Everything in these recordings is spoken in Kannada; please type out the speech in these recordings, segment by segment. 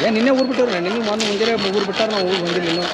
ಏನು ನಿನ್ನೆ ಊರು ಬಿಟ್ಟವ್ರಿ ನಿನ್ನೆ ಮೊನ್ನೆ ಮುಂಜಾನೆ ಊರು ಬಿಟ್ಟಾರ ನಾವು ಊರು ಬಂದಿಲ್ಲ ಇನ್ನೂ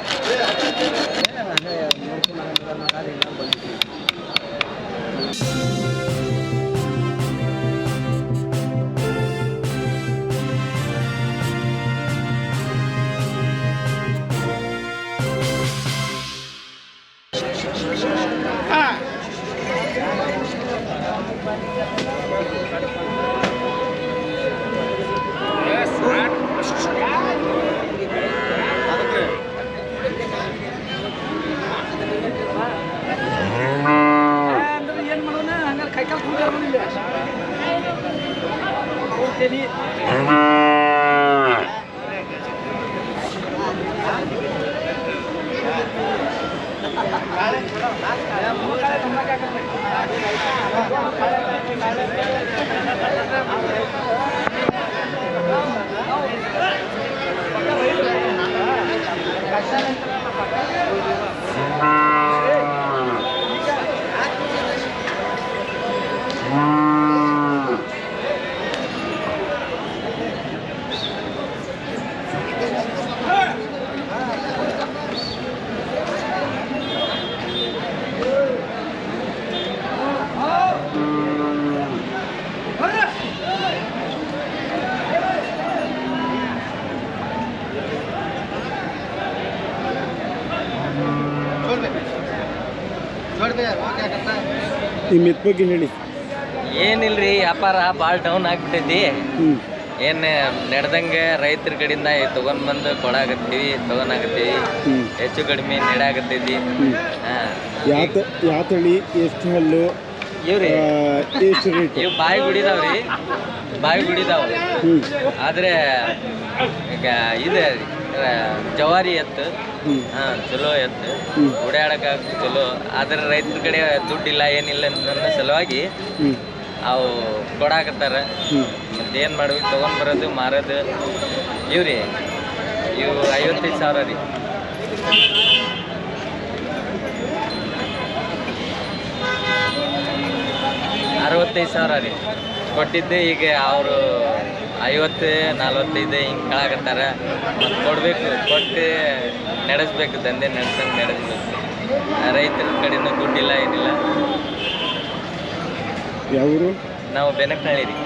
ಈ ಮಿತ್ ಬಗ್ಗೆ ಹೇಳಿ. ಏನಿಲ್ರಿ, ವ್ಯಾಪಾರ ಭಾಳ ಡೌನ್ ಆಗ್ಬಿಟ್ಟೈತಿ. ಏನು ನಡೆದಂಗೆ ರೈತರ ಕಡೆಯಿಂದ ತೊಗೊಂಡ್ಬಂದು ಕೊಡಾಕತ್ತೀವಿ, ತೊಗೊಂಡಾಗತ್ತೀವಿ. ಹೆಚ್ಚು ಕಡಿಮೆ ನೀಡಾಕತ್ತೈತಿ. ಯಾವ ತಳಿ, ಎಷ್ಟು ಹಲ್ಲು, ಇವ್ರಿ ಎಷ್ಟು ರೇಟ್? ಇವು ಬಾಯಿ ಗುಡಿದಾವ್ರಿ, ಬಾಯಿ ಗುಡಿದಾವ. ಆದರೆ ಈಗ ಇದೆ ಜವಾರಿ ಎತ್ತು. ಚಲೋ ಎತ್ತು, ಓಡಾಡಕ್ಕೆ ಚಲೋ. ಆದರೆ ರೈತರ ಕಡೆ ದುಡ್ಡಿಲ್ಲ, ಏನಿಲ್ಲ ನನ್ನ ಸಲುವಾಗಿ ಅವು ಕೊಡಾಕತ್ತಾರ. ಮತ್ತೇನು ಮಾಡ್ಬೇಕು, ತೊಗೊಂಡು ಬರೋದು ಮಾರೋದು. ಇವ್ರಿ ಇವು 55,000 ರೀ. $65,000 ರೀ ಕೊಟ್ಟಿದ್ದೆ. ಈಗ ಅವರು 50, 45 ಹಿಂಗೆ ಕಳಾಕತ್ತಾರ. ಮತ್ತು ಕೊಡಬೇಕು, ಕೊಟ್ಟು ನಡೆಸ್ಬೇಕು, ದಂಧೆ ನಡೆಸಂಗೆ ನಡೆಸ್ಬೇಕು. ರೈತರ ಕಡೆನೂ ದುಡ್ಡಿಲ್ಲ, ಏನಿಲ್ಲ. ಯಾವರು? ನಾವು ಬೆನಕನಹಳ್ಳಿ ರೀ.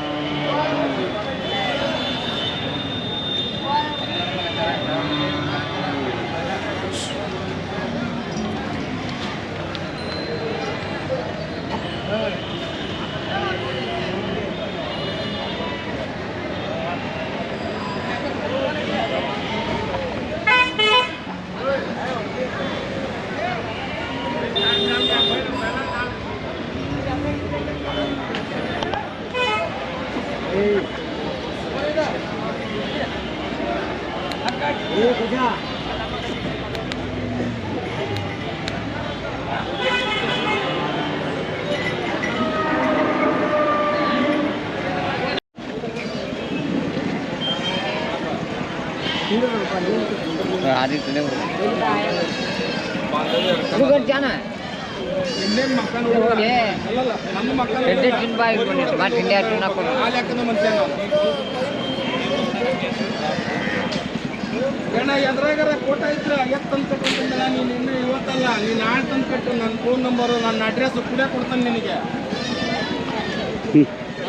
ಎದ್ರಾಗಾರ ಫೋಟೋ ಇದ್ರೆ ತಂದು ಕಟ್ಟಿಲ್ಲ. ನೀನು ಇನ್ನೂ ಇವತ್ತಲ್ಲ, ನೀನು ನಾಳೆ ತಂದು ಕಟ್ಟು. ನನ್ನ ಫೋನ್ ನಂಬರು, ನನ್ನ ಅಡ್ರೆಸ್ ಕೂಡ ಕೊಡ್ತಾನೆ ನಿನಗೆ.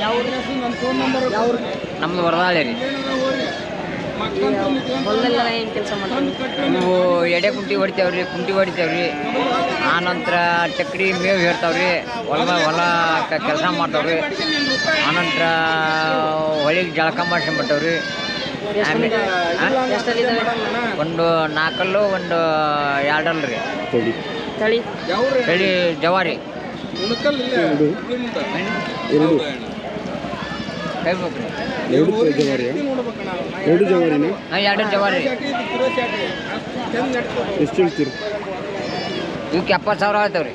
ಯಾವ ಅಡ್ರೆಸ್, ನನ್ನ ಫೋನ್ ನಂಬರು. ನಮ್ದು ವರದಾಳಿ ರೀ. ಹೊಲದಲ್ಲೆಲ್ಲ ಏನು ಕೆಲಸ ಮಾಡ್ತೀವಿ ನೀವು ಎಡೆ ಕುಂಟಿ ಹೊಡಿತೇವ್ರಿ, ಕುಂಟಿ ಹೊಡಿತೇವ್ರಿ. ಆನಂತರ ಚಕ್ಡಿ ಮೇವು ಹೇಳ್ತಾವ್ರಿ. ಹೊಲ ಕೆಲಸ ಮಾಡ್ತಾವ್ರಿ. ಆನಂತರ ಹೊಳಿಗೆ ಜಳಕ ಮಾಡ್ಕೊಂಬಿಟ್ಟವ್ರಿ. ಒಂದು 4 ಒಂದು 2 ರೀ. ತಳಿ ತಳಿ ಜವಾರಿ. ಎರಡು ಜವಾರಿನ? 2 ಜವಾರಿ. ಎಷ್ಟು ಹೇಳ್ತೀರಿ? ಇವಕ್ಕೆ 70,000 ಆಯ್ತವ್ರಿ.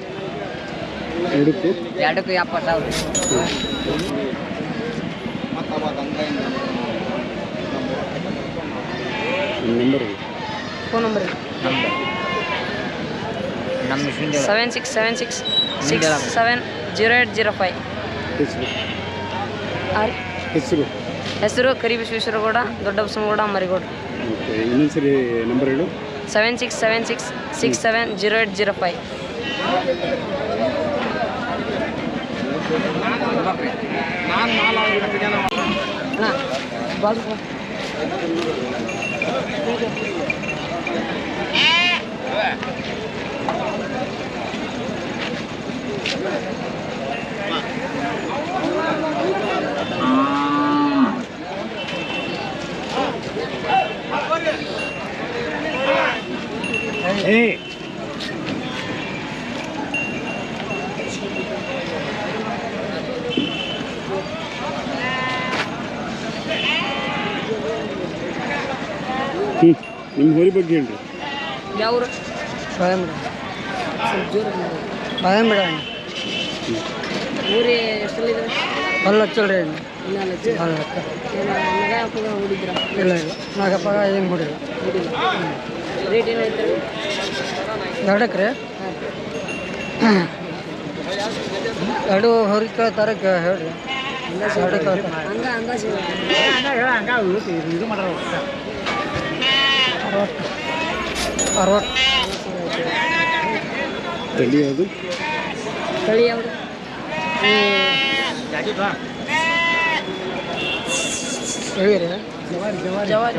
ಎರಡಕ್ಕೂ 70,000. ನಂಬರ್, ಫೋನ್ ನಂಬರ್ ನಮ್ಮ 7676670805. ಹೆಸರು? ಹೆಸರು ಕರಿಬಸವೇಶ್ವರಗೌಡ, ದೊಡ್ಡ ಬಸವನಗೌಡ, ಮರಿಗೌಡ. ಓಕೆ ಇನ್ನೊಂದು ಸರಿ ನಂಬರ್ ಹೇಳು. 7676670805. ನಾನು ಮಾಲಾಗಿ ಅಣ್ಣ ಬಾಜು ನಿಮ್ಮ ಹೋರಿ ಬಗ್ಗೆ ಹೇಳ್ರಿ. ಯಾವ್ರು ಬಾಳೆಂಬಿಡ ಅಣ್ಣ. ಊರಿ ಎಷ್ಟಲ್ಲಿದೆ? ಅಲ್ಲ ಹಚ್ಚಲ್ರಿ ಅಣ್ಣ. ಮಗ ಹಾಕೋದು ಹುಡಿದ್ರ? ಇಲ್ಲ ಇಲ್ಲ ನಾಗಪ್ಪ ಏನು ಹುಡಿಲ್ಲ. ರೇಟ್ ಏನು ಐತೆ? ಎರಡಕ್ಕೆ ರೀ ಎರಡು ಹೊರಗೆ ಕೇಳ್ತಾರೆ ಹೇಳ್ರಿ. ಎರಡು ಕೇಳ್ತಾರೆ ಹಂಗೆ ಅಂದಾಜು ಇದು ಮಾಡ್ರ 60. ತಳಿ ಯಾವುದು? ತಳಿ ಯಾವುದು? ಹೇಳಿರಿ ಜವಾರಿ.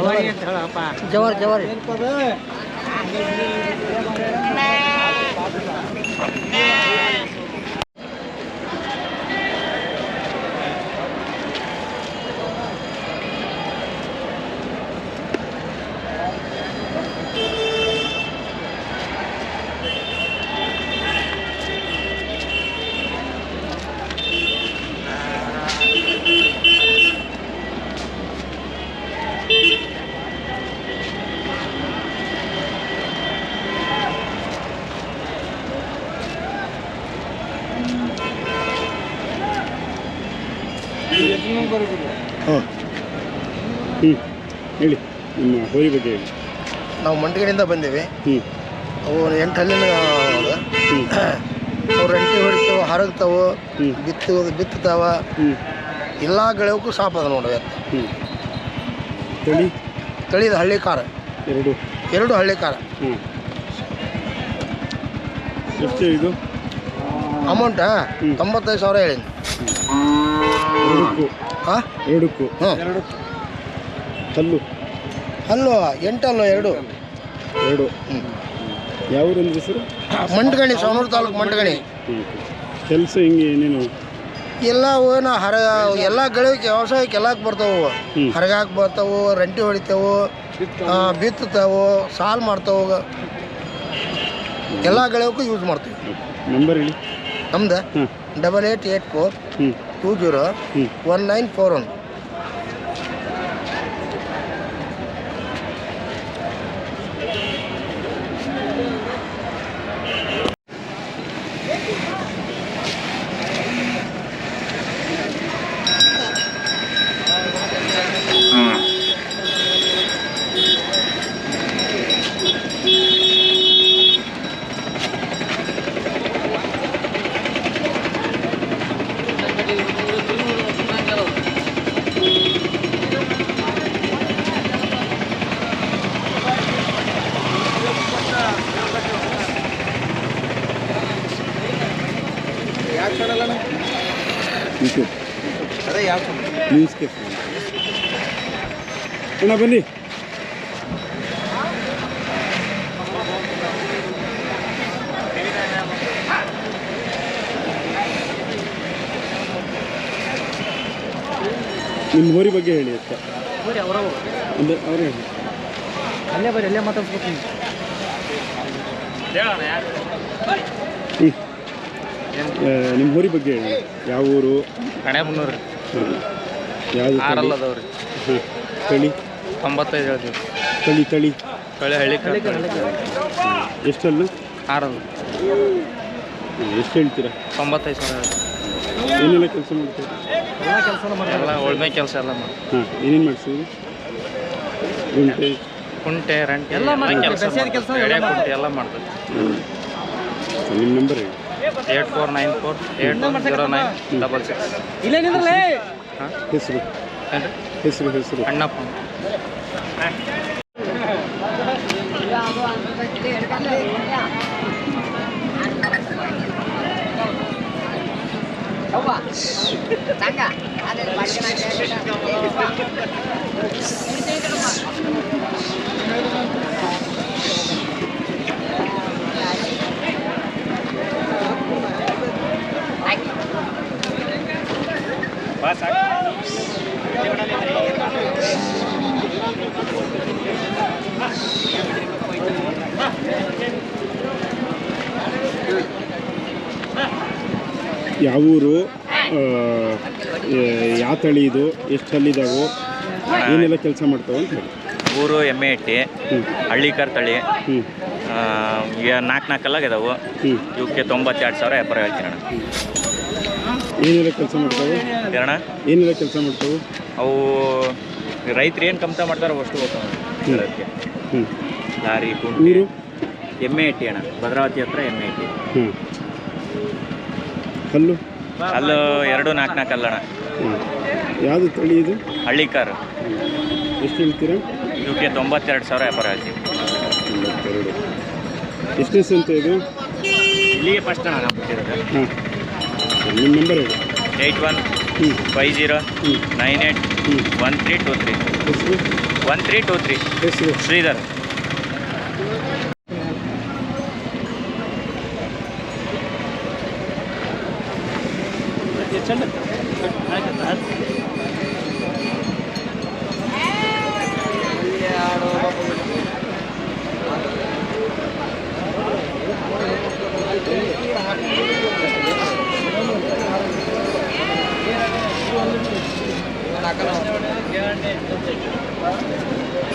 ಹಾಂ ಹೇಳಿ ನಿಮ್ಮ ಹೋರಿ ಬಗ್ಗೆ ಹೇಳಿ. ನಾವು ಮಂಟಗಡಿಯಿಂದ ಬಂದೀವಿ. ಅವು 8 ಹಲ್ಲಿನ ಅವು ರಂಟಿ ಹೊಡಿತಾವೆ, ಹರಗ್ತಾವೆ, ಬಿತ್ತತಾವ. ಎಲ್ಲ ಗಳಿಗೂ ಸಾಪ್ ಅದ ನೋಡಿ. ತಳಿ ತಳಿದ ಹಳ್ಳಿ ಕಾರ ಎರಡು ಹಳ್ಳಿ ಕಾರ. ಎಷ್ಟು ಇದು ಅಮೌಂಟ 95,000 ಹೇಳಿ. ಹಾಂ ಎರಡಕ್ಕೂ ಹಲ್ಲು 8 ಹಲ್ಲು 2. ಯಾವ ಊರಂದ್ರೆ ಹೆಸರು? ಮಂಟಗಣಿ, ಸವಣೂರು ತಾಲೂಕು ಮಂಟಗಣಿ. ಕೆಲಸ ಹಿಂಗೆ ಏನೇನು ಎಲ್ಲ ಎಲ್ಲ ಗಳಿಗೆ ವ್ಯವಸಾಯಕ್ಕೆ ಎಲ್ಲಕ್ಕೆ ಬರ್ತಾವೆ. ಹರಗಾಕ್ ಬರ್ತಾವೆ, ರಂಟಿ ಹೊಡಿತಾವೆ, ಬಿತ್ತತಾವೆ, ಸಾಲು ಮಾಡ್ತಾವೆ, ಎಲ್ಲ ಗಳಿಗೂ ಯೂಸ್ ಮಾಡ್ತೀವಿ. ನಂಬರ್ ಹೇಳಿ. ನಮ್ದು 8884201941. ನ್ಯೂಸ್ಗೆ ಅಣ್ಣ ಬನ್ನಿ. ನಿಮ್ಮ ಹೋರಿ ಬಗ್ಗೆ ಹೇಳಿ ಅಕ್ಕ. ಅವ್ರು ಹೇಳಿ. ಅಲ್ಲೇ ಬರ್ರಿ, ಅಲ್ಲೇ ಮಾತಾಡ್ಸ್ಬೇಕು. ನಿಮ್ಮ ಹೋರಿ ಬಗ್ಗೆ ಹೇಳಿ. ಯಾವ ಊರು? ಕಣೆಬನ್ನೂರು. ಯಾವುದು? ಆರಲ್ಲದವ್ರಿ. ತಳಿ 95 ಹೇಳ್ತೀವಿ. ತಳಿ ಹಳ್ಳಿ ಎಷ್ಟಲ್ಲ? 6. ಎಷ್ಟು ಹೇಳ್ತೀರಾ? 95,000. ಏನೆಲ್ಲ ಕೆಲಸ ಮಾಡ್ತೀರಾ? ಎಲ್ಲ ಉಳ್ಮೆ ಕೆಲಸ ಎಲ್ಲ ಮಾಡಿ. ಏನೇನು ಮಾಡಿಸಿದ್ರಿ? ಕುಂಟೆ ರಂಟೆ ಎಲ್ಲ ಕೆಲಸ ಎಲ್ಲ ಮಾಡ್ತೀವಿ. ನಿಮ್ಮ ನಂಬರ್ ಹೇಳಿ. 8494809666. ಹೆಸರು ಅಣ್ಣಪ್ಪ. ಯಾವ ಊರು, ಯಾವ ತಳಿ ಇದು, ಎಷ್ಟು ಹಲ್ಲಿದಾವು, ಏನೆಲ್ಲ ಕೆಲಸ ಮಾಡ್ತಾವೆ ಅಂತ ಹೇಳಿ. ಊರು ಎಮ್ಮೆ ಎಟ್ಟಿ, ಹಳ್ಳಿಕಾರ್ ತಳಿ, 4 ಇದಾವೆ. ಇವಕ್ಕೆ 92,000 ವ್ಯಾಪಾರ ಹೇಳ್ತೀನಿ ಅಣ್ಣ. ಏನೆಲ್ಲ ಕೆಲಸ ಮಾಡ್ತಾವೆ ಅಣ್ಣ? ಏನೆಲ್ಲ ಕೆಲಸ ಮಾಡ್ತಾವೆ ಅವು ರೈತರು ಏನು ಕಮ್ತ ಮಾಡ್ತಾರೋ ಅಷ್ಟು ಹೋಗ್ತಾವೆ. ಲಾರಿ ಕುಂಟು. ಊರು ಎಮ್ಮೆ ಎಟ್ಟಿ ಅಣ್ಣ, ಭದ್ರಾವತಿ ಹತ್ರ ಎಮ್ಮೆ ಎಟ್ಟಿ. ಹಲ್ಲು ಅಲ್ಲೂ 2 4 ಅಲ್ಲಣ್ಣ. ಯಾವುದು ತಳಿ ಇದು? ಹಳ್ಳಿಕಾರ್. ಎಷ್ಟು ಹೇಳ್ತೀರಾ? ಇವಕ್ಕೆ 92,000 ವ್ಯಾಪಾರ ಹೇಳ್ತೀವಿ. 92. ಎಷ್ಟನೇ ಸಂತೆ ಇದು? ಇಲ್ಲಿಗೆ ಫಸ್ಟ್ ಅಣ್ಣ ನಾವು ಬಿಟ್ಟಿರೋದು. ಹಾಂ, ನಿಮ್ಮ ನಂಬರ್ ಹೇಳಿ. 8150981323. ಹೆಸರು? 1323. ಹೆಸರು? ಶ್ರೀಧರ್.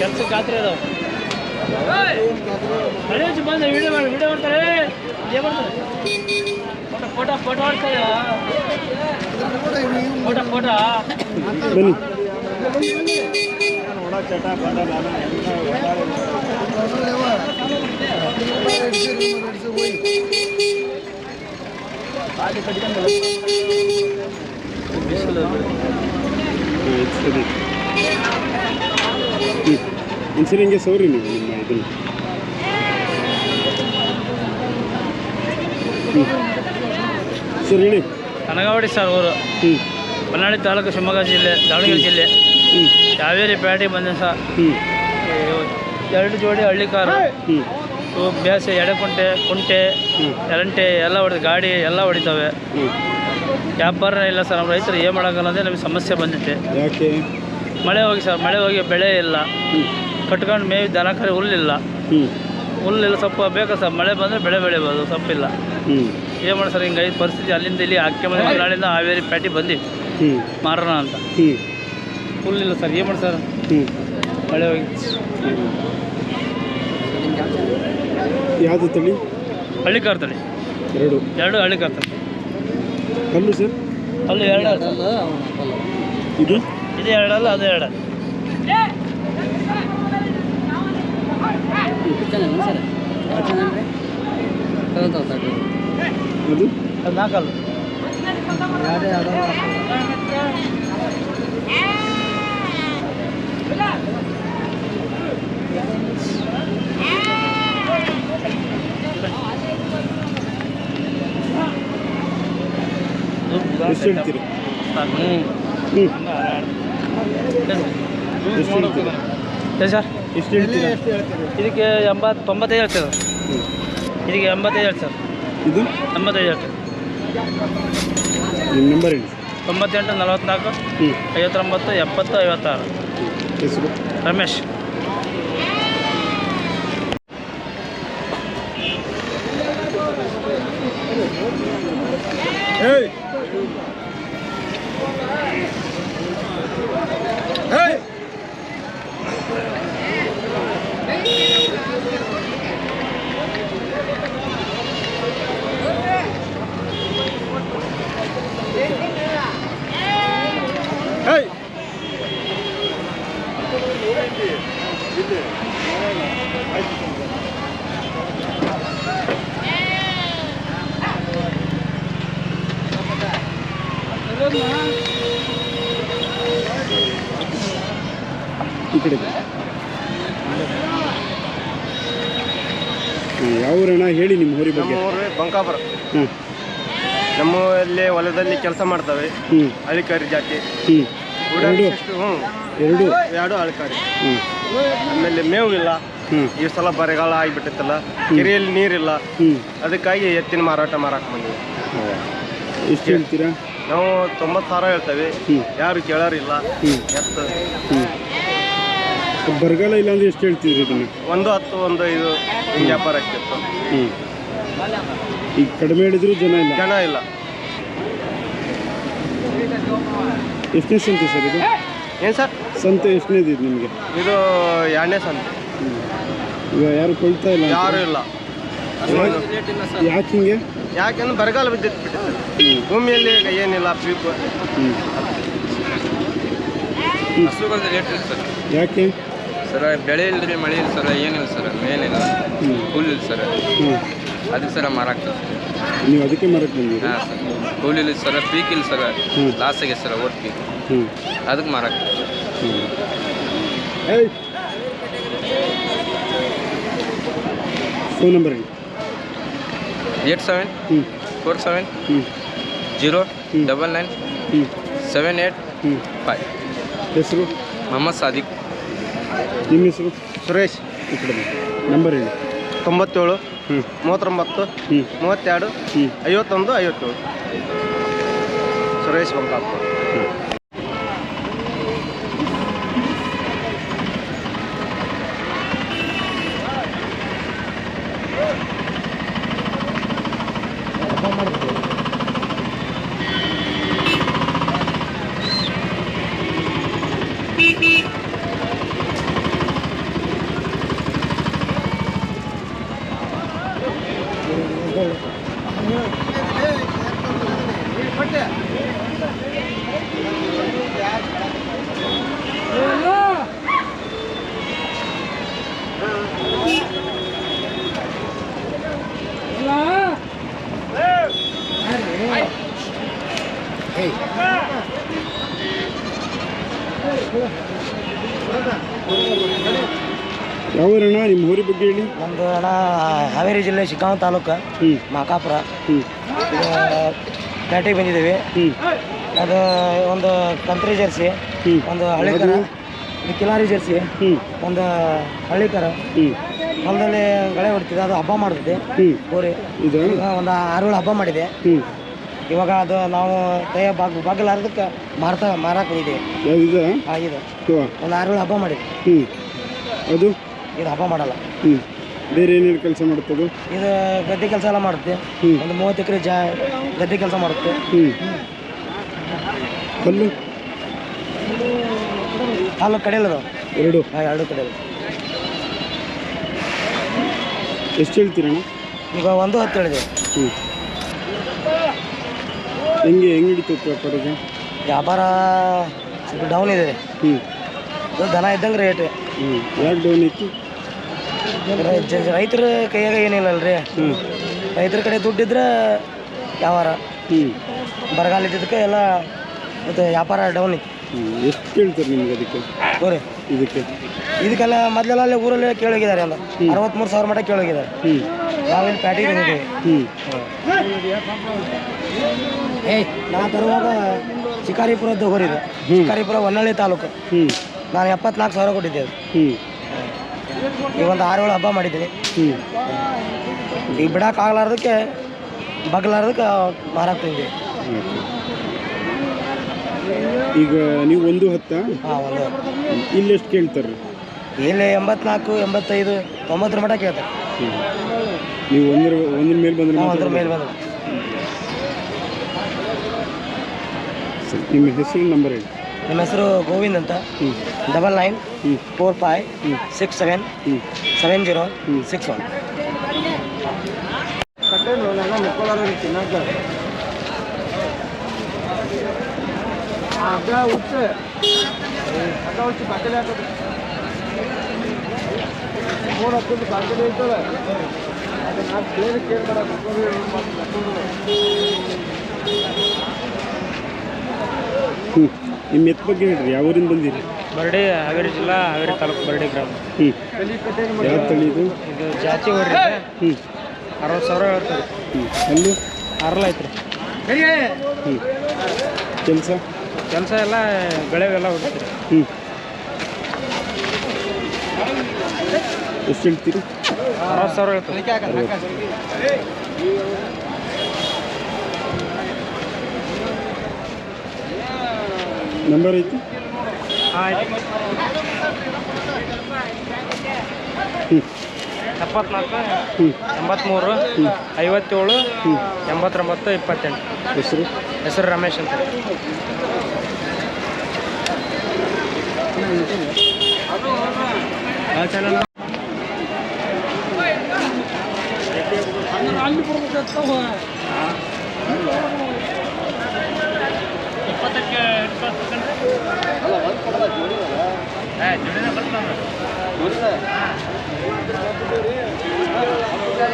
ಕೆಲಸ ಖಾತ್ರಿ ಅದಾವ. ಬಂದ ವಿಡಿಯೋ ಮಾಡ್ತಾರೆ, ಫೋಟೋ ಮಾಡ್ತಾರೆ, ಫೋಟೋ ಬನ್ನಿ. ಸರಿ, ಇನ್ಸೂರೆನ್ಸ್ಗೆ ಸೌರಿ ನೀವು ನಿಮ್ಮ ಇದನ್ನು. ಸರ್ ಹೇಳಿ. ಕನಗವಾಡಿ ಸರ್ ಊರು, ಹೊನ್ನಾಳಿ ತಾಲೂಕು, ಶಿವಮೊಗ್ಗ ಜಿಲ್ಲೆ, ದಾವಣಗೆರೆ ಜಿಲ್ಲೆ, ಕಾವೇರಿ ಪೇಟೆ ಬಂದೆ ಸರ್. 2 ಜೋಡಿ ಹಳ್ಳಿಕಾರು, ಬ್ಯಾಸೆ, ಎಡೆಕುಂಟೆ, ಕುಂಟೆ, ಎರಂಟೆ ಎಲ್ಲ ಹೊಡೆದು, ಗಾಡಿ ಎಲ್ಲ ಹೊಡಿತವೆ. ವ್ಯಾಪಾರ ಇಲ್ಲ ಸರ್, ನಮ್ಮ ರೈತರು ಏನು ಮಾಡೋಕ್ಕಲ್ಲ ಅಂದರೆ ನಮಗೆ ಸಮಸ್ಯೆ ಬಂದಿದೆ. ಯಾಕೆ? ಮಳೆ ಹೋಗಿ ಸರ್, ಮಳೆ ಹೋಗಿ ಬೆಳೆ ಇಲ್ಲ, ಕಟ್ಕೊಂಡು ಮೇವು ದನ ಕರಿ ಹುಲ್ಲಿಲ್ಲ, ಹುಲ್ಲಿಲ್ಲ, ಸ್ವಲ್ಪ ಬೇಕಾ ಸರ್, ಮಳೆ ಬಂದರೆ ಬೆಳೆ ಬೆಳಿಬೋದು, ಸೊಪ್ಪಿಲ್ಲ. ಏನು ಮಾಡಿ ಸರ್, ಹಿಂಗೆ ಪರಿಸ್ಥಿತಿ. ಅಲ್ಲಿಂದ ಇಲ್ಲಿ ಆಕೆ ಮನೆ ನಾಳಿಂದ ಹಾವೇರಿ ಪೇಟೆ ಬಂದು ಮಾರೋಣ ಅಂತ. ಹುಲ್ಲಿಲ್ಲ ಸರ್, ಏನು ಮಾಡಿ ಸರ್, ಮಳೆ ಹೋಗಿ. ಯಾವುದು ತಳಿ? ಹಳ್ಳಿಕಾರ್ ತಳಿ. 2 ಹಳ್ಳಿಕಾರ್ ತಳಿ. ಹಲ್ಲು ಸರ್? ಅಲ್ಲೂ 2 ಇದು? ಇದು 2 ಅಲ್ಲ, ಅದು 2. ಅದು? ಅದು 4 ಅಲ್ಲ. ಎಷ್ಟು ಹೇಳ್ತೀರಿ? ಎಷ್ಟು ಹೇಳ್ತೀರಾ? ಸರ್ ಎಷ್ಟು ಹೇಳ್ತೀರಾ? ಇದಕ್ಕೆ 95 ಹೇಳ್ತೇವೆ. ಇದಕ್ಕೆ 85 ಹೇಳ್ತೇವೆ ಸರ್. ಇದು 85 ಹೇಳ್ತೇವೆ. ನಿಮ್ಮ ನಂಬರ್ ಹೇಳಿ. 98 44 59 70 56. ಹೆಸರು? ರಮೇಶ್. Hey! Hey! Hey! ಈ ಕಡೆ ಯಾವ ಊರಣ್ಣ ಹೇಳಿ ನಿಮ್ಮ ಹೋರಿ ಬಗ್ಗೆ? ಊರು ಬಂಕಾಪುರ. ಹಾಂ. ನಮ್ಮಲ್ಲಿ ಹೊಲದಲ್ಲಿ ಕೆಲಸ ಮಾಡ್ತವೆ. ಹಳ್ಳಿಕಾರಿ ಜಾತಿ. ಎರಡು ಹಳ್ಳಿಕಾರಿ. ಆಮೇಲೆ ಮೇವು ಇಲ್ಲ. ಈ ಸಲ ಬರಗಾಲ ಆಗಿಬಿಟ್ಟಿತ್ತಲ್ಲ, ಕೆರೆಯಲ್ಲಿ ನೀರಿಲ್ಲ, ಅದಕ್ಕಾಗಿ ಎತ್ತಿನ ಮಾರಾಟ ಮಾಡಕ್ಕೆ ಬಂದಿವಿ. ಎಷ್ಟು ಹೇಳ್ತೀರಾ? ನಾವು 90,000 ಹೇಳ್ತೇವೆ, ಯಾರು ಕೇಳೋರಿಲ್ಲ. ಎತ್ತು ಬರಗಾಲ ಇಲ್ಲ ಅಂದ್ರೆ ಎಷ್ಟು ಹೇಳ್ತೀರಿ ಇದನ್ನು? 110, 105 ಹಿಂಗೆ ವ್ಯಾಪಾರ ಆಗ್ತಿತ್ತು. ಈಗ ಕಡಿಮೆ ಹೇಳಿದ್ರು ಜನ ಇಲ್ಲ. ಎಷ್ಟನೇ ಸಂತೆ ಸರ್ ಇದು? ಏನು ಸರ್? ಸಂತೆ ಎಷ್ಟನೇದು ಇದು ನಿಮಗೆ? ಇದು 2ನೇ ಸಂತೆ. ಈಗ ಯಾರು ಕೊಳ್ತಾ ಇಲ್ಲ? ಯಾರು ಇಲ್ಲ. ಯಾಕೆ ಹಿಂಗೆ? ಯಾಕೆಂದ್ರೆ ಬರಗಾಲ ಬಿದ್ದಿತ್ತು. ಭೂಮಿಯಲ್ಲಿ ಈಗ ಏನಿಲ್ಲ ಪೀಕು. ಹಸುಗಳದ್ದು ರೇಟ್ ಇಲ್ಲ ಸರ್. ಯಾಕೆ ಸರ್? ಬೆಳೆ ಇಲ್ಲರಿ, ಮಳೆ ಇಲ್ಲ ಸರ್, ಏನಿಲ್ಲ ಸರ್, ಮೇನಿಲ್ಲ, ಕೂಲಿ ಇಲ್ಲ ಸರ್, ಅದಕ್ಕೆ ಸರ ಮಾರಾಕ್ತದೆ. ನೀವು ಅದಕ್ಕೆ ಮಾರಕ್ಕೆ ಬಂದಿರಿ? ಹಾಂ ಸರ್, ಕೂಲಿ ಇಲ್ಲ ಸರ್, ಪೀಕ್ ಇಲ್ಲ ಸರ್, ಲಾಸ್ ಆಗಿದೆ ಸರ್, ಓಟ್ ಪೀಕ್, ಅದಕ್ಕೆ ಮಾರಾಕ್ತದೆ. ಫೋನ್ ನಂಬರ್ ಹೇಳಿ. 8747099785. ಹೆಸರು? ಮೊಹಮ್ಮದ್ ಸಾದಿಕ್. ನಿಮ್ಮ ಹೆಸರು? ಸುರೇಶ್. ಈ ಕಡೆ ನಂಬರ್ ಹೇಳಿ. 97 39 32 51 57. ಸುರೇಶ್ ಬಂಕಾಪುರ. ಯಾವ ಅಣ್ಣ ನಿಮ್ಮ ಊರಿ ಬಗ್ಗೆ ಹೇಳಿ? ನಮ್ಮದು ಅಣ್ಣ ಹಾವೇರಿ ಜಿಲ್ಲೆ ಶಿಗ್ಗಾಂವ ತಾಲೂಕು, ಮಾಕಾಪುರ. ಪೇಟೆಗೆ ಬಂದಿದ್ದೀವಿ. ಅದು ಒಂದು ಕಂತ್ರಿ ಜರ್ಸಿ, ಒಂದು ಹಳ್ಳಿಕರ, ಒಂದು ಕಿಲಾರಿ ಜರ್ಸಿ, ಒಂದು ಹಳ್ಳಿಕರ. ಹೊಲದಲ್ಲಿ ಗಳೆ ಹೊಡ್ತಿದ್ದೆ, ಅದು ಹಬ್ಬ ಮಾಡ್ತಿದ್ದೆ ಊರಿ. ಒಂದು 6-7 ಹಬ್ಬ ಮಾಡಿದೆ. ಇವಾಗ ಅದು ನಾವು ಕೈಯ ಬಾಗಿಲಾರದಕ್ಕೆ ಮಾರಾಕ ಬಂದಿದ್ದೀವಿ. ಇದು ಒಂದು 6-7 ಹಬ್ಬ ಮಾಡಿದೆ. ಅದು ಇದು ಹಬ್ಬ ಮಾಡಲ್ಲ. ಬೇರೆ ಏನೇನು ಕೆಲಸ ಮಾಡುತ್ತದು? ಇದು ಗದ್ದೆ ಕೆಲಸ ಎಲ್ಲ ಮಾಡುತ್ತೆ. ಒಂದು 30 ಎಕರೆ ಗದ್ದೆ ಕೆಲಸ ಮಾಡುತ್ತೆ. ಹಾಲು ಕಡೆಯಲ್ಲದು ಎರಡು ಕಡೆಯಲ್ಲ. ಎಷ್ಟು ಹೇಳ್ತೀರಣ್ಣ? ಈಗ 110 ಹೇಳಿದೆ. ಹೆಂಗೆ ಹಿಡಿತು ವ್ಯಾಪಾರ? ವ್ಯಾಪಾರ ಸ್ವಲ್ಪ ಡೌನ್ ಇದೆ. ದನ ಇದ್ದಂಗೆ ರೇಟ್. ಯಾಕೆ ಡೌನ್ ಐತಿ? ರೈತರ ಕೈಯಾಗ ಏನಿಲ್ಲಲ್ರಿ. ರೈತರ ಕಡೆ ದುಡ್ಡಿದ್ರೆ ವ್ಯವಹಾರ, ಬರಗಾಲ ಇದ್ದಿದ್ದಕ್ಕೆ ಎಲ್ಲ ಮತ್ತು ವ್ಯಾಪಾರ ಡೌನ್ ಐತಿ. ಎಷ್ಟು ಕೇಳ್ತಾರೆ ನಿಮ್ಗೆ ಅದಕ್ಕೆ? ಇದಕ್ಕೆಲ್ಲ ಮೊದಲೆಲ್ಲ ಅಲ್ಲಿ ಊರಲ್ಲಿ ಕೇಳೋಗಿದ್ದಾರೆ. ಒಂದು 63,000 ಮಟ್ಟ ಕೇಳೋಗಿದ್ದಾರೆ. ನಾವಿಲ್ಲಿ ಪ್ಯಾಟಿಗೆ ಬಂದಿದ್ದೀವಿ. ನಾ ತರುವಾಗ ಶಿಕಾರಿಪುರದ್ದು ಹೋರಿದೆ. ಶಿಕಾರಿಪುರ ಹೊನ್ನಳ್ಳಿ ತಾಲೂಕು. ನಾನು 74,000 ಕೊಟ್ಟಿದ್ದೆ. ಈಗ ಒಂದು 6-7 ಹಬ್ಬ ಮಾಡಿದ್ದೀನಿ. ಈಗ ಬಿಡೋಕ್ಕಾಗಲಾರ್ದಕ್ಕೆ ಬಗ್ಲಾರ್ದಕ್ಕೆ ಮಾರಾಕ್ತಿದ್ದೆ. ಈಗ ನೀವು 110? ಹಾಂ, 1. ಇಲ್ಲಿ ಎಷ್ಟು ಕೇಳ್ತಾರೆ? ಇಲ್ಲಿ 84, 85, 90 ಮಟ್ಟ ಕೇಳ್ತಾರೆ. ನೀವು ಒಂದ್ರ ಮೇಲೆ ಬಂದ್ರೆ? ಒಂದ್ರ ಮೇಲೆ ಬಂದ್ರೆ. ನಿಮ್ಮ ಹೆಸರು ನಂಬರ್ ಹೇಳಿ. ನಿಮ್ಮ ಹೆಸರು ಗೋವಿಂದ್ ಅಂತ. 9945677061. ನಿಮ್ಮ ಎತ್ತ ಬಗ್ಗೆ ಹೇಳ್ರಿ, ಯಾವ ಊರಿಂದ ಬಂದಿರಿ? ಬರ್ಡಿ ಹಾವೇರಿ ಜಿಲ್ಲಾ ಹಾವೇರಿ ತಾಲೂಕು ಬರ್ಡಿ ಗ್ರಾಮ. ಯಾವ ತಳಿ ಇದು? ಇದು ಜಾತಿ ಹೊರಿ 60,000 ಹೇಳ್ತಾರೆ. ಅಲ್ಲೂ ಅರ್ಲ ಐತ್ರಿ. ಕೆಲಸ ಎಲ್ಲ ಬೆಳೆವೆಲ್ಲ ಹೊಡಿತೀರಿ. ಎಷ್ಟು ಹೇಳ್ತೀರಿ? 60,000 ಹೇಳ್ತಾರೆ. ನಂಬರ್ ಐತಿ? ಆಯ್ತು. 74 83 57 89 28. ಹೆಸರು ರಮೇಶ್ ಅಂತ.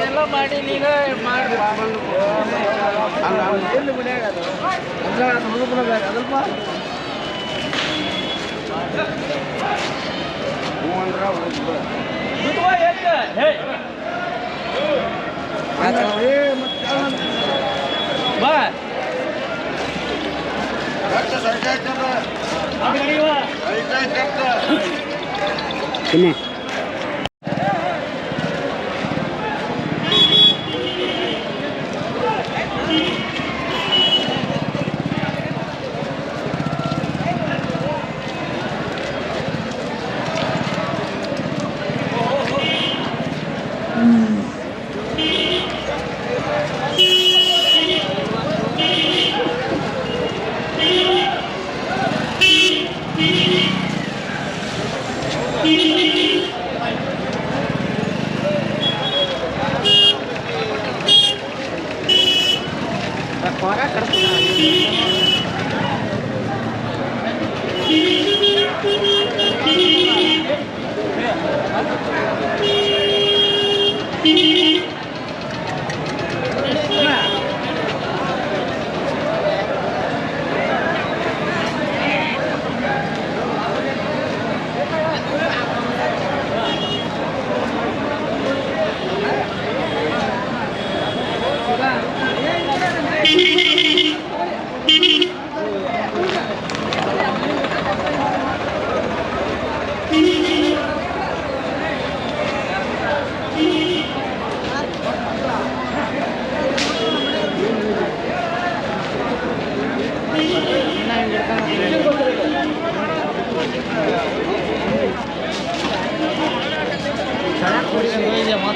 ಎಲ್ಲ ಮಾಡಿ ನೀಗ ಮಾಡಿ ಬಾ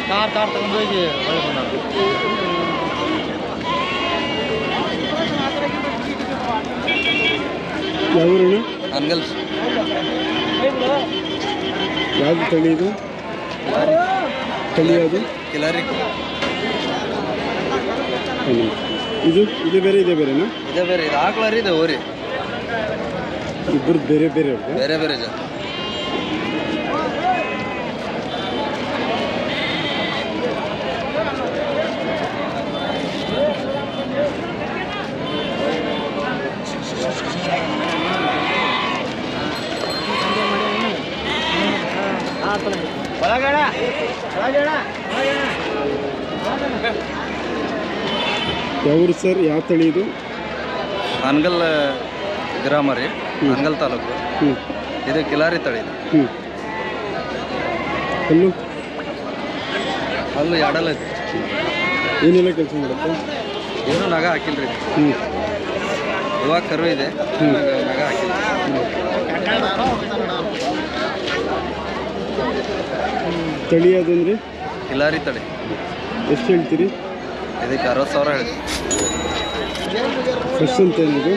ಕಾರ್ ತಗೊಂಡು ಹೋಗಿ ಯಾವೂರಣ್ಣ? ಅನ್ಗಲ್ ಯಾವುದು ತಳಿ ಇದು? ತಳಿ ಯಾವುದು? ಕಿಲಾರಿ. ಇದು ಬೇರೆ ಇದೆ ಬೇರೆನಾ? ಇದೇ ಬೇರೆ, ಇದು ಆಕಳರಿ, ಇದು ಓರಿ, ಇಬ್ಬರು ಬೇರೆ ಬೇರೆ ಬೇರೆ ಬೇರೆ ಜಾತಿ. ಯಾವೂರು ಸರ್? ಯಾವ ತಳಿ ಇದು? ಅನ್ಗಲ್ ಗ್ರಾಮ ರೀ, ಅನ್ಗಲ್ ತಾಲೂಕು. ಇದು ಕಿಲಾರಿ ತಳಿ. ಅಲ್ಲೂ ಅಲ್ಲೂ ಎರಡಲ್ಲ ಐತಿ. ಏನೆಲ್ಲ ಕೆಲಸ ಮಾಡುತ್ತೆ? ಏನೂ ನಗ ಹಾಕಿಲ್ರಿ. ಇವಾಗ ಕರು ಇದೆ, ನಗ ಹಾಕಿಲ್ಲ. ತಳಿ ಯಾವ್ದಂದ್ರೆ? ಕಿಲಾರಿ ತಳಿ. ಎಷ್ಟು ಹೇಳ್ತೀರಿ? ಇದಕ್ಕೆ 60,000 ಹೇಳ್ತೀವಿ. ಫಸ್ಟ್ ಅಂತೇನು ಇದು?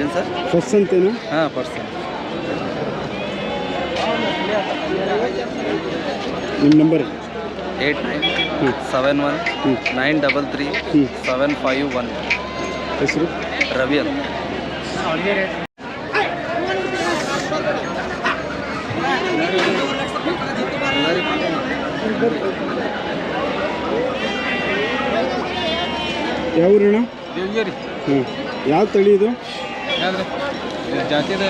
ಏನು ಸರ್? ಫಸ್ಟ್ ಅಂತೇನಾ? ಹಾಂ, ಪರ್ಸನ್. ನಿಮ್ಮ ನಂಬರ್? 8971933751. ಹೆಸರು? ರವಿ ಅಂತ. ಯಾವ ಊರಣ್ಣ? ದೇವಗಿರಿ. ಯಾವ ತಳಿ ಇದು? ಜಾತಿದು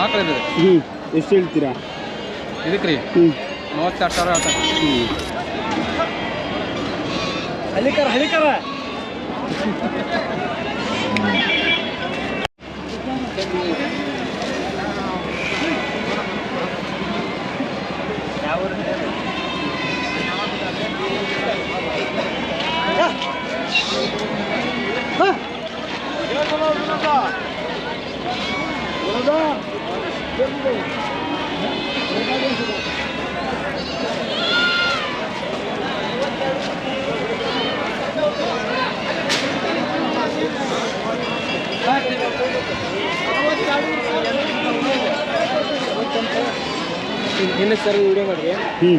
ಆಕಳಿದೆ ಹ್ಞೂ ಎಷ್ಟು ಹೇಳ್ತೀರಾ? ಇದಕ್ಕೆ ರೀ ಹ್ಞೂ 32,000 ಹೇಳ್ತಾರೆ. ಹ್ಞೂ ಹಳಿಕರ ಇನ್ನೂ ಸರ್ ವಿಡಿಯೋ ಮಾಡಿರಿ. ಹ್ಞೂ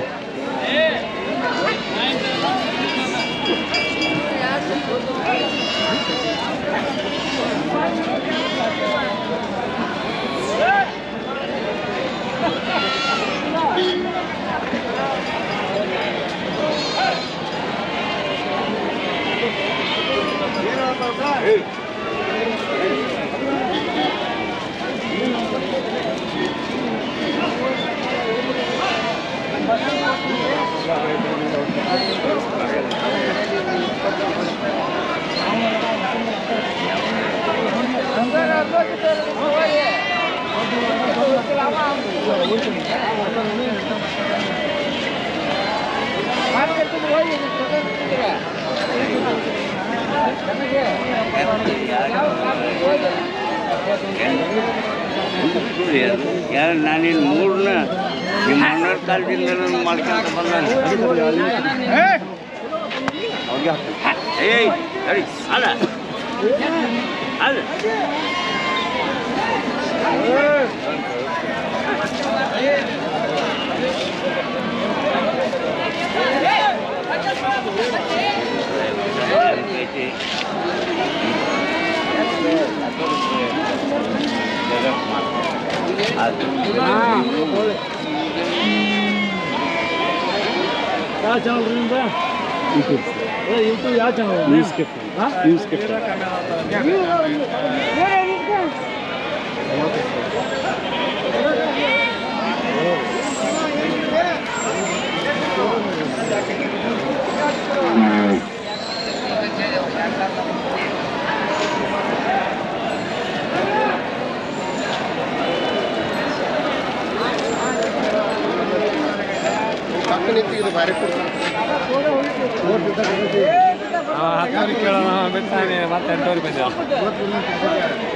ನಾನಿನ್ನು ಮೂರನ್ನ ನಿಮ್ಮ ಅಣ್ಣರ ಕಾಲದಿಂದ ಮಾಡ್ಕೊಂತ ಬಂದಾನೆ. ಏಯ್ ಸರಿ ಅಲ್ಲ ಅಲ್ಲ ಯಾವ ಚಾನಲ್ ರೀ ಯೂಟ್ಯೂಬ್ ಯಾವ channel? News cafe. News cafe. ಕೇಳೋಣ ಬಿಟ್ಟು ಮತ್ತೆ 8 ಬಂದ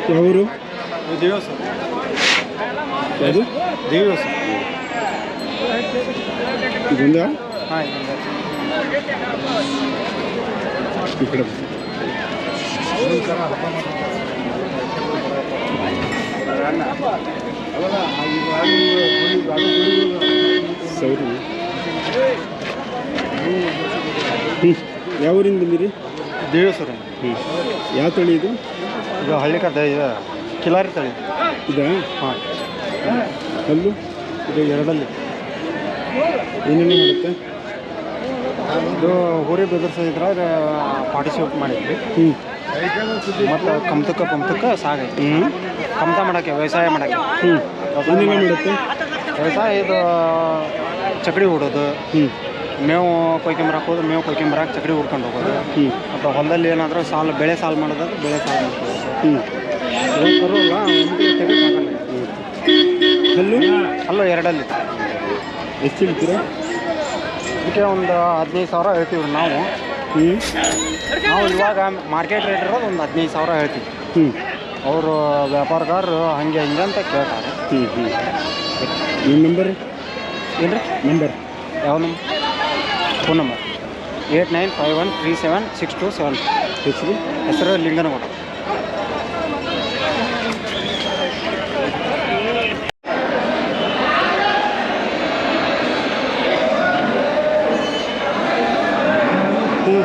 ಯಾವರು? ದಿವಸ ಯಾವುದು? ದಿವಸ ಇದೊಂದಾ? ಹಾಂ ಈ ಕಡೆ ಸೌರಿ. ಹ್ಞೂ ಯಾವ ಊರಿಂದ ಬಂದಿರಿ? ದಿವಸ ರೀ. ಹ್ಞೂ ಯಾವ ತಳಿ ಇದು? ಇದು ಹಳ್ಳಿಕರ ಇದು ಕಿಲಾರಿ ತಳಿ. ಇದಾ? ಹಾಂ ಕಲ್ಲು ಇದು ಎರಡಲ್ಲಿ. ಏನೆಲ್ಲ ಮಾಡುತ್ತೆ? ಇದು ಊರಿ ಬೆದರ್ಸಿದ್ರೆ ಪಾರ್ಟಿಸಿಪೇಟ್ ಮಾಡಿದ್ವಿ. ಹ್ಞೂ ಮತ್ತು ಕಮ್ತಕ್ಕೆ ಸಾಗೈತಿ. ಹ್ಞೂ ಕಮ್ತ ಮಾಡೋಕ್ಕೆ ವ್ಯವಸಾಯ ಮಾಡೋಕ್ಕೆ. ಹ್ಞೂ ಏನೆಲ್ಲ ಮಾಡುತ್ತೆ? ವ್ಯವಸಾಯ ಇದು ಚಕಡಿ ಹೊಡೋದು, ಹ್ಞೂ ಮೇವು ಕೊಯ್ಕೊಂಬರಕ್ಕೆ ಹೋದ್ರೆ ಮೇವು ಕೊಯ್ಕೊಂಬರಕ್ಕೆ ಚಕಡಿ ಹುಡ್ಕೊಂಡು ಹೋಗೋದು. ಹ್ಞೂ ಮತ್ತು ಹೊಲದಲ್ಲಿ ಏನಾದರೂ ಬೆಳೆ ಸಾಲು ಮಾಡೋದಾದ್ರೆ ಬೆಳೆ ಸಾಲು ಮಾಡ್ಕೋದು. ಹ್ಞೂ ಬರೋಲ್ಲ ಒಂದು ತೆಗೆ ಸಾಕಲ್ಲ. ಕಲ್ಲು ಅಲ್ಲೂ ಎರಡಲ್ಲಿ. ಎಷ್ಟು ಹೇಳ್ತೀರಾ? ಇದಕ್ಕೆ ಒಂದು 15,000 ಹೇಳ್ತೀವಿ ನಾವು. ಹ್ಞೂ ನಾವು ಇವಾಗ ಮಾರ್ಕೆಟ್ ರೇಟ್ ಇರೋದು ಒಂದು 15,000 ಹೇಳ್ತೀವಿ. ಹ್ಞೂ ಅವರು ವ್ಯಾಪಾರಗಾರರು ಹಂಗೆ ಹಿಂಗೆ ಅಂತ ಕೇಳ್ತಾರೆ. ಹ್ಞೂ ಹ್ಞೂ ನಿಮ್ಮ ನಂಬರ್ ಏನು ರೀ? ನಂಬರ್ ಯಾವ ನಂಬರ್? Phone number 8951376275. ಹೆಸರು? ಹೆಸರು ಲಿಂಗನಗೌಡ. ಹ್ಞೂ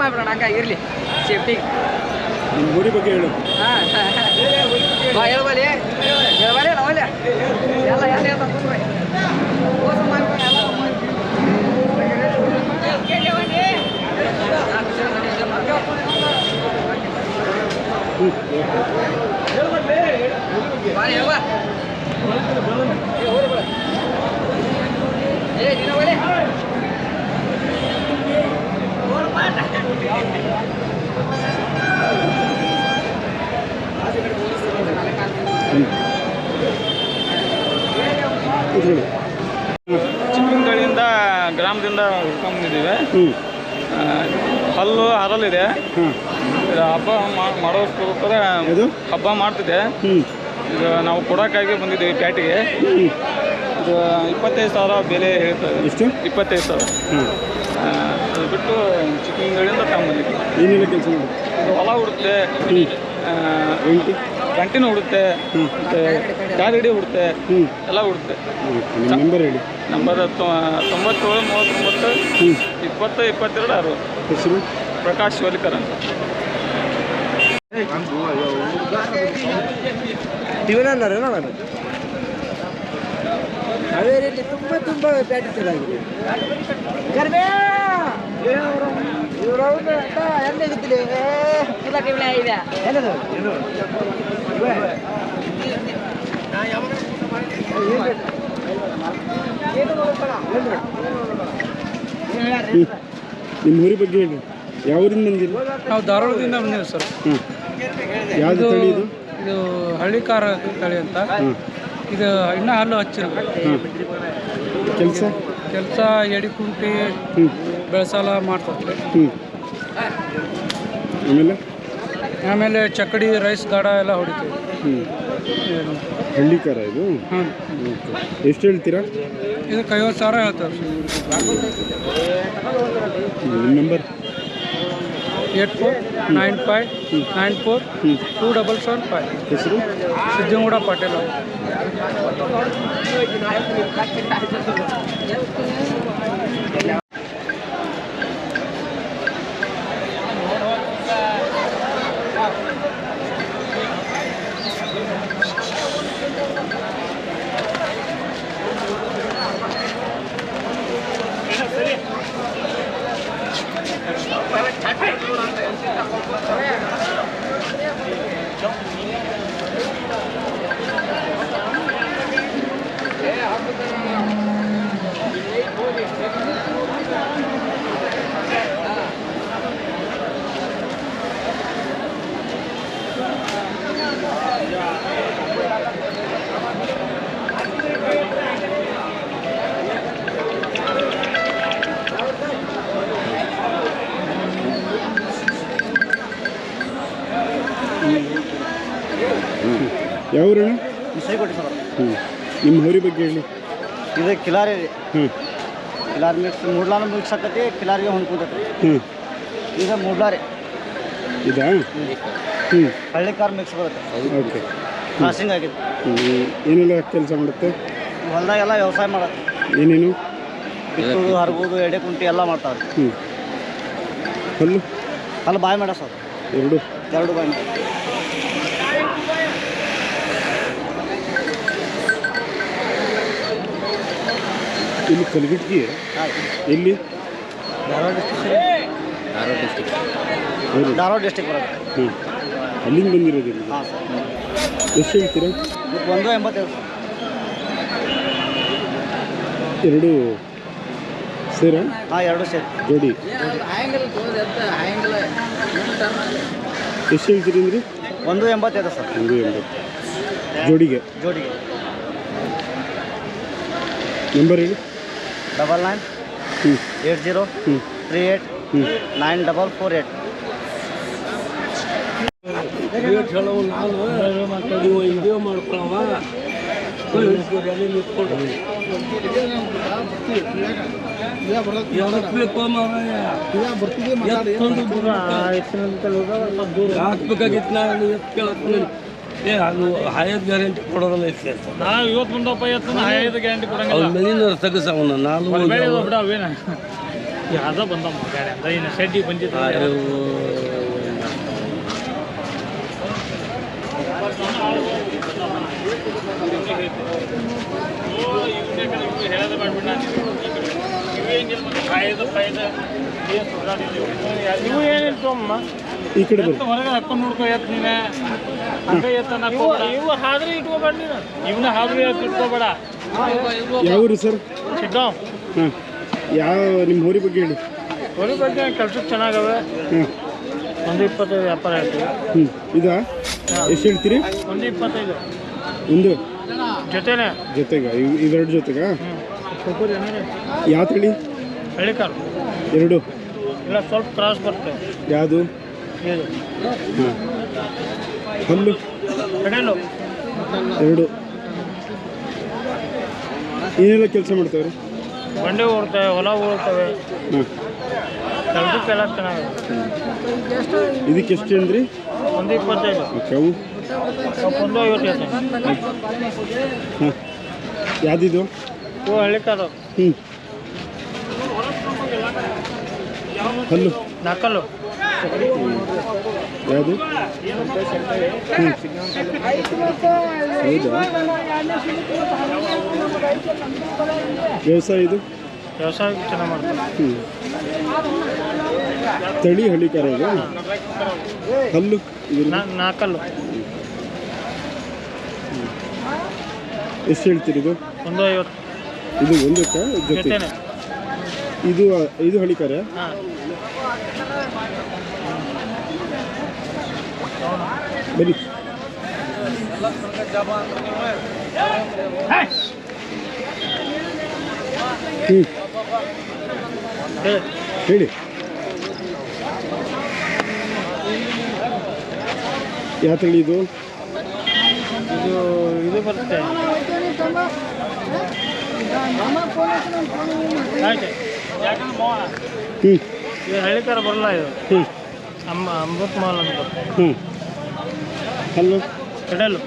ಮಾಡ್ಬಿಡೋಣ ಹಂಗ ಇರಲಿ ಸೇಫ್ಟಿ. ನಿಮ್ಮ ಊರಿ ಬಗ್ಗೆ ಹೇಳು. ಹೇಳ್ಬಲ್ಲಿ ನಾವಲ್ಲೇ ಎಲ್ಲ ಎಲ್ಲ ಮೋಸ ಮಾಡ್ಕೊಂಡು ಎಲ್ಲ ಚಿಕ್ಕಂಗಳಿಂದ ಗ್ರಾಮದಿಂದ ಹುಡ್ಕೊಂಬಂದಿದ್ದೀವಿ. ಹಲ್ಲು ಹರಲಿದೆ. ಇದು ಹಬ್ಬ ಮಾಡೋಸ್ಕೋಸ್ಕರ ಹಬ್ಬ ಮಾಡ್ತಿದ್ದೆ. ಈಗ ನಾವು ಕೊಡೋಕ್ಕಾಗಿ ಬಂದಿದ್ದೀವಿ ಪ್ಯಾಟಿಗೆ. ಇದು 25,000 ಬೆಲೆ ಹೇಳ್ತಾರೆ. ಎಷ್ಟು? 25,000. ಅದು ಬಿಟ್ಟು ಚಿಕ್ಕಂಗಳಿಂದ ತಗೊಂಬಂದಿದ್ದೀವಿ. ಏನೆಲ್ಲ ಕೆಲಸ ಮಾಡುತ್ತೆ? ಇದು ಹೊಲ ಹುಡುತ್ತೆ, ಗಂಟಿನೂ ಹುಡುತ್ತೆ, ಮತ್ತು ಗಾಡಿ ಹುಡುತ್ತೆ, ಎಲ್ಲ ಹುಡುತ್ತೆ. ನಿಮ್ಮ ನಂಬರ್ ಹೇಳಿ. ನಂಬರ್ 97 39 20 22 60. ಹೆಸರು? ಪ್ರಕಾಶ್ ಶಿವಲಿಕರ್ ಅಂತ. ಹಾವೇರಿಯಲ್ಲಿ ತುಂಬ ಪ್ಯಾಟಿ ಚೆನ್ನಾಗಿದೆ. ನಿಮ್ಮ ಊರಿ ಬಗ್ಗೆ ಹೇಳಿ. ಯಾವ ಊರಿಂದ ಬಂದಿರಿ? ನಾವು ಧಾರವಾಡದಿಂದ ಬಂದಿದ್ದೀವಿ ಸರ್. ಯಾವುದು ತಳಿ ಇದು? ಇದು ಹಳ್ಳಿಕಾರ ತಳಿ ಅಂತ. ಇದು ಇನ್ನೂ ಹಲ್ಲು ಹಚ್ಚಿಲ್ಲ. ಕೆಲಸ ಎಡಿ ಕುಂಟಿ ಬೆಳೆಸಾಲ ಮಾಡ್ತಾರೆ. ಆಮೇಲೆ ಚಕ್ಕಡಿ ರೈಸ್ ಗಾಡ ಎಲ್ಲ ಹೊಡಿತೀವಿ. ಹಳ್ಳಿಕಾರ ಇದು? ಎಷ್ಟು ಹೇಳ್ತೀರಾ? ಇದಕ್ಕೆ 50,000 ಹೇಳ್ತಾರೆ. ನಿಮ್ಮ ನಂಬರ್? 8495942775. ಹೆಸರು? ಸಿದ್ದಗೌಡ ಪಾಟೀಲ್. ಯಾವ ಊರಣ್ಣ? ನಿಮ್ಮ ಊರಿ ಬಗ್ಗೆ ಹೇಳಿ. ಇದು ಕಿಲಾರಿ ರೀ. ಕಿಲಾರಿ ಮಿಕ್ಸ್ ಮೂಡ್ಲಾನ ಮಿಕ್ಸ್ ಆಕತಿ, ಕಿಲಾರಿಗೆ ಹೊಂದ್ಕೊತೈತಿ. ಇದು ಮೂಡ್ಲಾರಿ ಇದಾ? ಹಳ್ಳಿಕಾರ ಮಿಕ್ಸ್ ಬರುತ್ತೆ. ಓಕೆ. ಕ್ರಾಸಿಂಗ್ ಆಗಿದೆ. ಏನೆಲ್ಲ ಕೆಲಸ ಮಾಡುತ್ತೆ? ಹೊಲದಾಗೆಲ್ಲ ವ್ಯವಸಾಯ ಮಾಡುತ್ತೆ. ಏನೇನು? ಬಿತ್ತುದು, ಹರಗೋದು, ಎಡೆ ಕುಂಟಿ ಎಲ್ಲ ಮಾಡ್ತಾರೆ. ಹಲ್ಲು? ಅಲ್ಲಿ ಬಾಯಿ ಮಾಡ ಸರ್. ಎರಡು ಬಾಯಿ ಮಾಡ. ಇಲ್ಲಿ ಕಲಗಟ್ಟಿ ಎಲ್ಲಿ? ಧಾರವಾಡ ಡಿಸ್ಟಿಕ್ ಬರುತ್ತೆ. ಅಲ್ಲಿಂದ ಬಂದಿರೋದಿಲ್ಲ? ಹಾಂ ಸರ್. ಎಷ್ಟು ಹೇಳ್ತೀರಾ? 185. ಎರಡು ಸೇರ? ಹಾಂ, ಎರಡು ಸೇರಿ ಜೋಡಿ. ಎಷ್ಟು ಹೇಳ್ತೀರಿ ಅಂದರೆ? 185 ಸರ್. 180 ಜೋಡಿಗೆ? ಜೋಡಿಗೆ. ನಂಬರ್ ಹೇಳಿ. 9980389448. ಹೈಯರ್ ಗ್ಯಾರಂಟಿ ಕೊಡೋದಲ್ಲ ಐತೆ. ನಾವು ಇವತ್ತು ಬಂದಪ್ಪ, ಇವತ್ತು ಹೈಯರ್ ಗ್ಯಾರಂಟಿ ಕೊಡಂಗಿಲ್ಲ. ಮೇಲಿನ ತೆಗಸ ಅವನ್ನ 4 ಯಾವುದೋ ಬಂದಮ್ಮ ಗಾಡಿ ಅಂತ ಇನ್ನು ಸೆಡ್ಡಿಗೆ ಬಂದಿದ್ದು ನೀವು ಏನಿಲ್ಲ ಸೋಮಮ್ಮ ಈ ಕಡೆ ಬರ್ರಿ. ಹೊರಗೆ ಹಾಕೊಂಡು ನೋಡ್ಕೊ ಎತ್ತು ನೀನೆ ಹಂಗೆ ಎತ್ತನ್ನ ಇವು ಹಾದ್ರೆ ಇಟ್ಕೋಬೇಡ ನೀನು ಇವನ್ನ ಹಾದ್ರೆ ಇಟ್ಕೋಬೇಡ. ಯಾವ ಊರು ಸರ್? ಸಿಗ್ಗಾವ್ ಹಾಂ, ಯಾವ ನಿಮ್ಮ ಊರಿ ಬಗ್ಗೆ ಹೇಳಿ. ಹೊರ ಬಗ್ಗೆ ಕೆಲ್ಸಕ್ಕೆ ಚೆನ್ನಾಗವೆ. ಹಾಂ, 125 ವ್ಯಾಪಾರ ಹೇಳ್ತೀವಿ. ಇದಾ ಎಷ್ಟು ಹೇಳ್ತೀರಿ? 125 ಒಂದು ಜೊತೆನೆ ಜೊತೆಗೆ ಇವೆರಡು ಜೊತೆಗಾ? ಯಾವ ತಳಿ? ಹಳ್ಳಿ ಕಾರು ಎರಡು ಇಲ್ಲ ಸ್ವಲ್ಪ ಕ್ರಾಸ್ ಬರ್ತವೆ. ಯಾವುದು? ಇದು ಹಾಂ, ಹಲ್ಲು ಕಡೆಯಲ್ಲು ಎರಡು. ಏನೆಲ್ಲ ಕೆಲಸ ಮಾಡ್ತಾವ್ರಿ? ಬಂಡೆ ಓಡ್ತವೆ, ಹೊಲ ಓಡ್ತವೆ, ಹಾಂ, ಕೆಲಸಕ್ಕೆಲ್ಲ ಚೆನ್ನಾಗಿದೆ. ಇದಕ್ಕೆ ಎಷ್ಟು ಅಂದ್ರಿ? 125 ಓಕೆ. ಅವು 150 ಹೇಳ್ತೇನೆ. ಹಾಂ, ಯಾವುದಿದು? ಇವು ಹಳ್ಳಿ ಕಾರು ಹ್ಞೂ, ಹಲ್ಲು ನಾಲ್ಕಲ್ಲು ಯಾವುದು? ಹ್ಞೂ, ಹೌದಾ? ವ್ಯವಸಾಯ ಇದು? ವ್ಯವಸಾಯ ಚೆನ್ನಾಗಿ ಮಾಡ್ತಾರೆ. ಹ್ಞೂ, ತಳಿ ಹಳ್ಳಿಕಾರ ಇದು? ಹಲ್ಲು ಇದು ನಾಲ್ಕಲ್ಲು ಎಷ್ಟು ಹೇಳ್ತೀರಿ ಇದು? 150 ಇದು ಒಂದಕ್ಕೆ ಜೊತೆ? ಜೊತೆನೆ. ಇದು ಇದು ಹಳ್ಳಿಕಾರ? ಹಾಂ ಬನ್ನಿ. ಹ್ಞೂ, ಹೇಳಿ ಹೇಳಿ. ಯಾವ ತಳಿ ಇದು? ಇದು ಬರುತ್ತೆ. ಆಯ್ತು ಹ್ಞೂ, ಇದು ಹಳ್ಳಿ ಕಾರ ಬರಲ್ಲ. ಇದು ಹ್ಞೂ, ಅಮೃತ್ ಮಹಲ್ ಅಂತ ಬರುತ್ತೆ. ಹ್ಞೂ, ಹಲ್ಲು ಕಡೆಯಲ್ಲು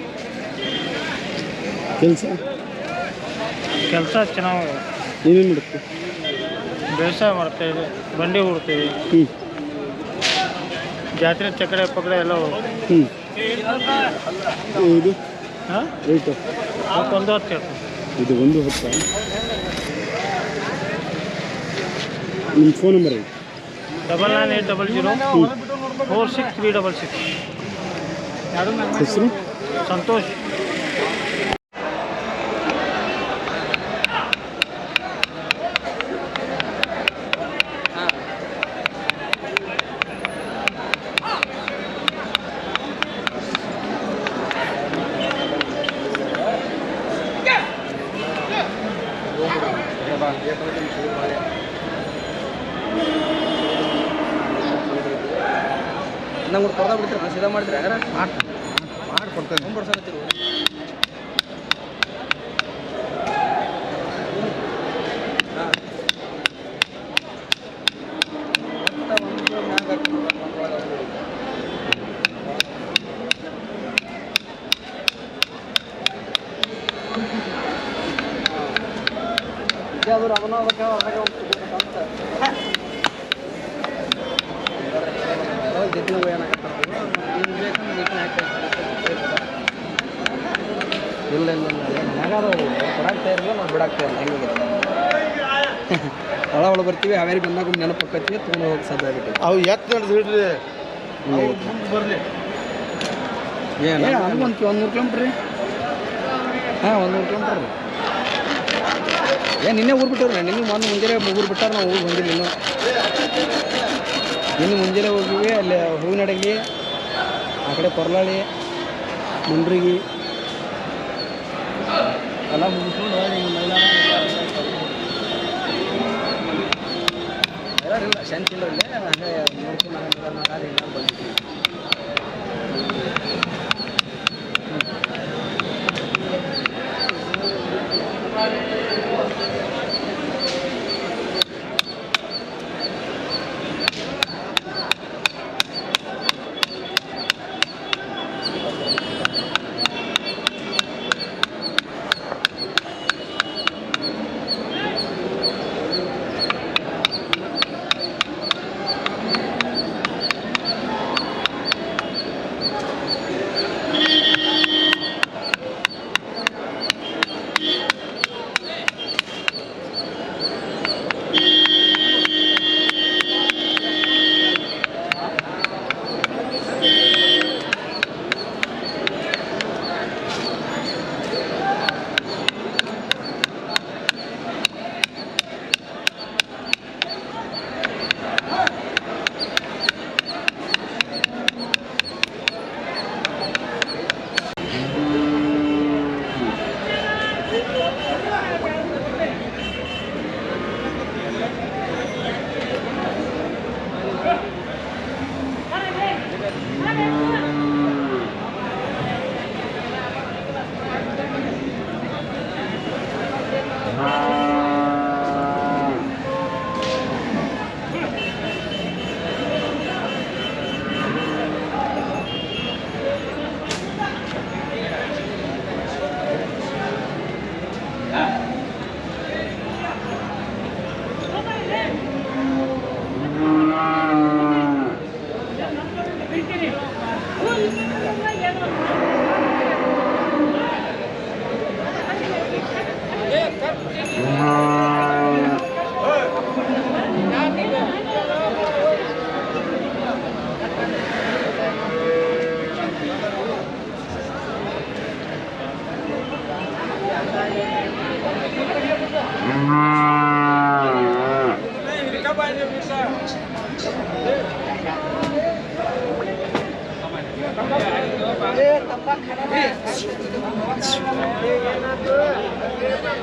ಕೆಲಸ ಕೆಲಸ ಚೆನ್ನಾಗಿ ಏನೇನು ಮಾಡುತ್ತೆ? ವ್ಯವಸಾಯ ಮಾಡ್ತಾಯಿದೆ, ಬಂಡಿ ಹೂಡ್ತೀವಿ, ಹ್ಞೂ, ಜಾತ್ರೆ ಚಕಡೆ ಪಕಡೆ ಎಲ್ಲ ಹ್ಞೂ. ಇದು ಹಾಂ ರೇಟು? 110 ಹೇಳ್ತೀನಿ. ಇದು 110. ನಿಮ್ಮ ಫೋನ್ ನಂಬರ್ ಹೇಳಿ. 9980 46366. ಹೆಸರು? ಸಂತೋಷ್. ನಂಗೆ ಕೊಡ್ತಾ ಬಿಡ್ತೀರ ಸೀದಾ ಮಾಡ್ತೀರಿ ಹಂಗಾರೆ ಮಾಡ್ಕೊಡ್ತೇನೆ. ಇಲ್ಲ ಕೊಡಾಕ್ತಾ ಇರಲಿಲ್ಲ ನಾವು ಬಿಡಾಕ್ತಾ ಇಲ್ಲ. ಹೆಂಗೆ ಒಳ ಬರ್ತೀವಿ, ಹಾವೇರಿ ಬಂದಾಗ ನೆನಪಕ್ಕತ್ತೀವಿ, ತೊಗೊಂಡು ಹೋಗಿ ಸಾಧ್ಯ ಆಗ್ಬಿಟ್ಟು ಅವು ಎತ್ತು ನಡೆದು ಬಿಡ್ರಿ ಬರಲಿ. ಏನು ನಮ್ಗೆ 100 ಕಿಲೋಮೀಟ್ರ್ ರೀ. ಹಾಂ 100 ಕಿಲೋಮೀಟ್ರ್ ರೀ. ನಿನ್ನೆ ಊರು ಬಿಟ್ಟವ್ರಿ. ನಿನ್ನೆ ಮುಂಜಾನೆ ಊರು ಬಿಟ್ಟಾರ, ನಾವು ಊರಿಗೆ ಬಂದಿಲ್ಲ ಇನ್ನೂ. ನಿನ್ನೆ ಮುಂಜಾನೆ ಹೋಗಿವಿ. ಅಲ್ಲಿ ಹೂವಿನಡಗಿ, ಆ ಕಡೆ ಕೊರ್ಲಾಳಿ, ಮುಂಡ್ರಿಗಿ ಎಲ್ಲ ಮುಗಿಸ್ಕೊಂಡು ಮೈಲಾರಿಲ್ಲ, ಶಾಂತಿ ಇಲ್ಲ ಇಲ್ಲಿ. ಹಂಗೆ ನೋಡ್ಕೊಂಡು ಬಂದಿದ್ದೀವಿ.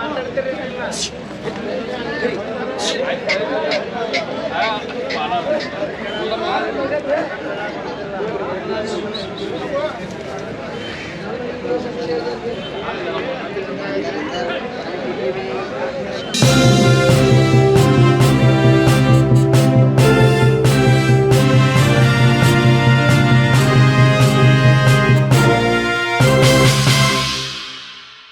ಮಾತಾಡ್ತೀರಿ